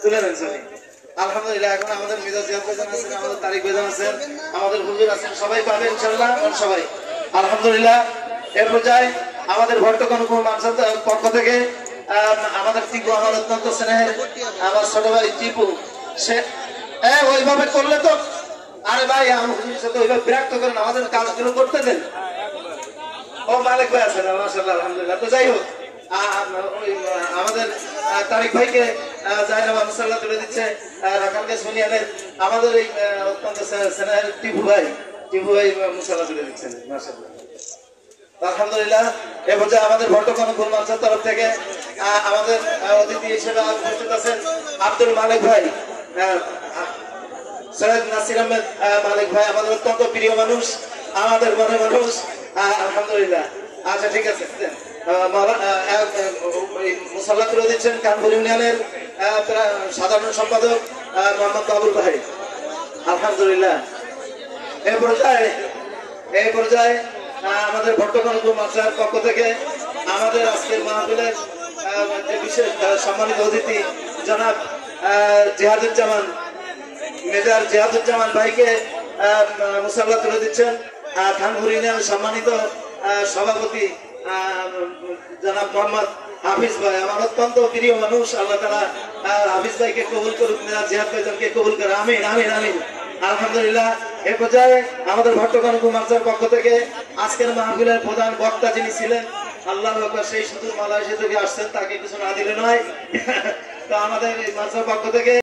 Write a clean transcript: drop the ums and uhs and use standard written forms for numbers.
তুলে নেন সবাই। আলহামদুলিল্লাহ। এখন আমাদের মিজাজ জিয়াদ ভাইজান আছেন, আমাদের তারিক ভাইজান আছেন, আমাদের হুজুর আছেন, সবাই পাবে ইনশাআল্লাহ সবাই। আলহামদুলিল্লাহ। এরপর যাই আমাদের ভট্টকনপুর মাদ্রাসার পক্ষ থেকে আমাদের টিপু, আমার অত্যন্ত স্নেহের আমার ছোট ভাই টিপু, সে ওইভাবে করলে তো, আরে ভাই আমার হুজুরের সাথে ওইভাবে বিরক্ত করেন, আমাদের কাজগুলো করতে দেন। ও মালিক ভাই আছেন, মাশাআল্লাহ আলহামদুলিল্লাহ। তো যাই হোক, আমাদের তারিক ভাইকে জায়নামা মুসাল্লাহ তুলে দিচ্ছে রাখালকে শুনিয়ালের আমাদের এই অত্যন্ত স্নেহের টিপু ভাই মুসাল্লাহ তুলে দিচ্ছেন, মাশাআল্লাহ আলহামদুলিল্লাহ। এ পর্যায়ে আমাদের ভট্টকনপুর মাদ্রাসার তরফ থেকে আমাদের অতিথি হিসেবে উপস্থিত আছেন আব্দুল মালিক ভাই, সৈয়দ নাসির আহমেদ মালিক ভাই, আমাদের অত্যন্ত প্রিয় মানুষ, আমাদের মনে মানুষ। আলহামদুলিল্লাহ। আচ্ছা ঠিক আছে, মুসাল্লাহ তুলে দিচ্ছেন কানপুর ইউনিয়নের সাধারণ সম্পাদক মোহাম্মদ বাবুল ভাই। আলহামদুলিল্লাহ। এই পর্যায়ে আমাদের ভট্টকনপুর মাদ্রাসার পক্ষ থেকে আমাদের আজকের মাহফিলের যে বিশেষ সম্মানিত অতিথি জনাব জিহাদুজ্জামান, মেজর জিহাদুজ্জামান ভাইকে মুসাল্লাহ তুলে দিচ্ছেন খানপুর ইউনিয়নের সম্মানিত সভাপতি জনাব মোহাম্মদ হাফিজ ভাই, আমার অত্যন্ত প্রিয় মানুষ। আল্লাহ তাআলা হাফিজ ভাইকে কবুল করুক, মেজর জিহাদ ভাইকে কবুল করে, আমিন আমিন আমিন। আলহামদুলিল্লাহ। এ পর্যায়ে আমাদের ভট্টকনপুর মাদ্রাসার পক্ষ থেকে আজকের মাহফিলের প্রধান বক্তা যিনি ছিলেন, আল্লাহু আকবার, সেই সুদূর মালয়েশিয়া থেকে আসছেন, তাকে কিছু না দিলে নয়। তো আমাদের এই মাদ্রাসার পক্ষ থেকে